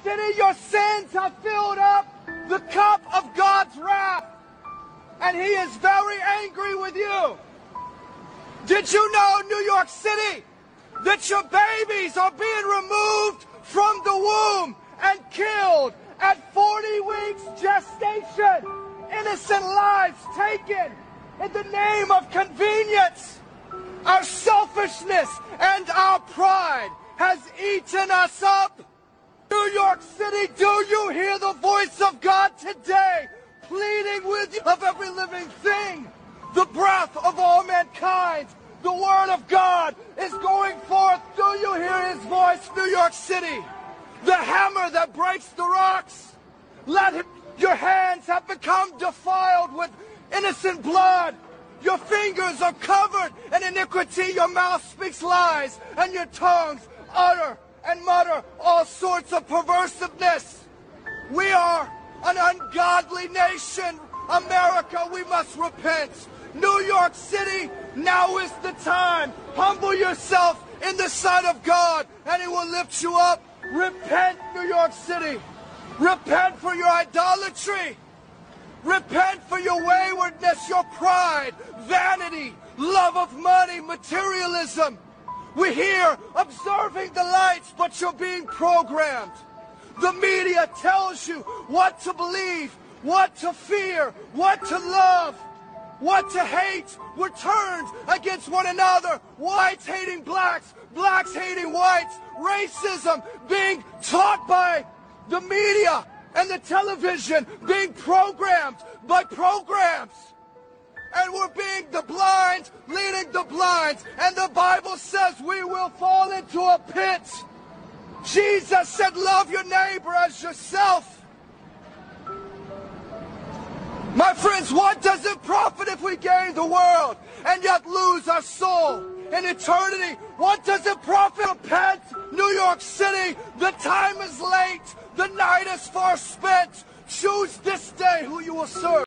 City, your sins have filled up the cup of God's wrath, and He is very angry with you. Did you know, New York City, that your babies are being removed from the womb and killed at 40 weeks gestation? Innocent lives taken in the name of convenience. Our selfishness and our pride has eaten us up. New York City, do you hear the voice of God today, pleading with you of every living thing? The breath of all mankind, the Word of God is going forth. Do you hear His voice, New York City? The hammer that breaks the rocks. Your hands have become defiled with innocent blood. Your fingers are covered in iniquity. Your mouth speaks lies, and your tongues utter and mutter all sorts of perversiveness. We are an ungodly nation. America, we must repent. New York City, now is the time. Humble yourself in the sight of God, and He will lift you up. Repent, New York City. Repent for your idolatry. Repent for your waywardness, your pride, vanity, love of money, materialism. We're here observing the lights, but you're being programmed. The media tells you what to believe, what to fear, what to love, what to hate. We're turned against one another. Whites hating blacks, blacks hating whites. Racism being taught by the media and the television, being programmed by programs. And we're being the blind, leading the blind. And the Bible says we will fall into a pit. Jesus said, love your neighbor as yourself. My friends, what does it profit if we gain the world and yet lose our soul in eternity? What does it profit? Repent, New York City. The time is late. The night is far spent. Choose this day who you will serve.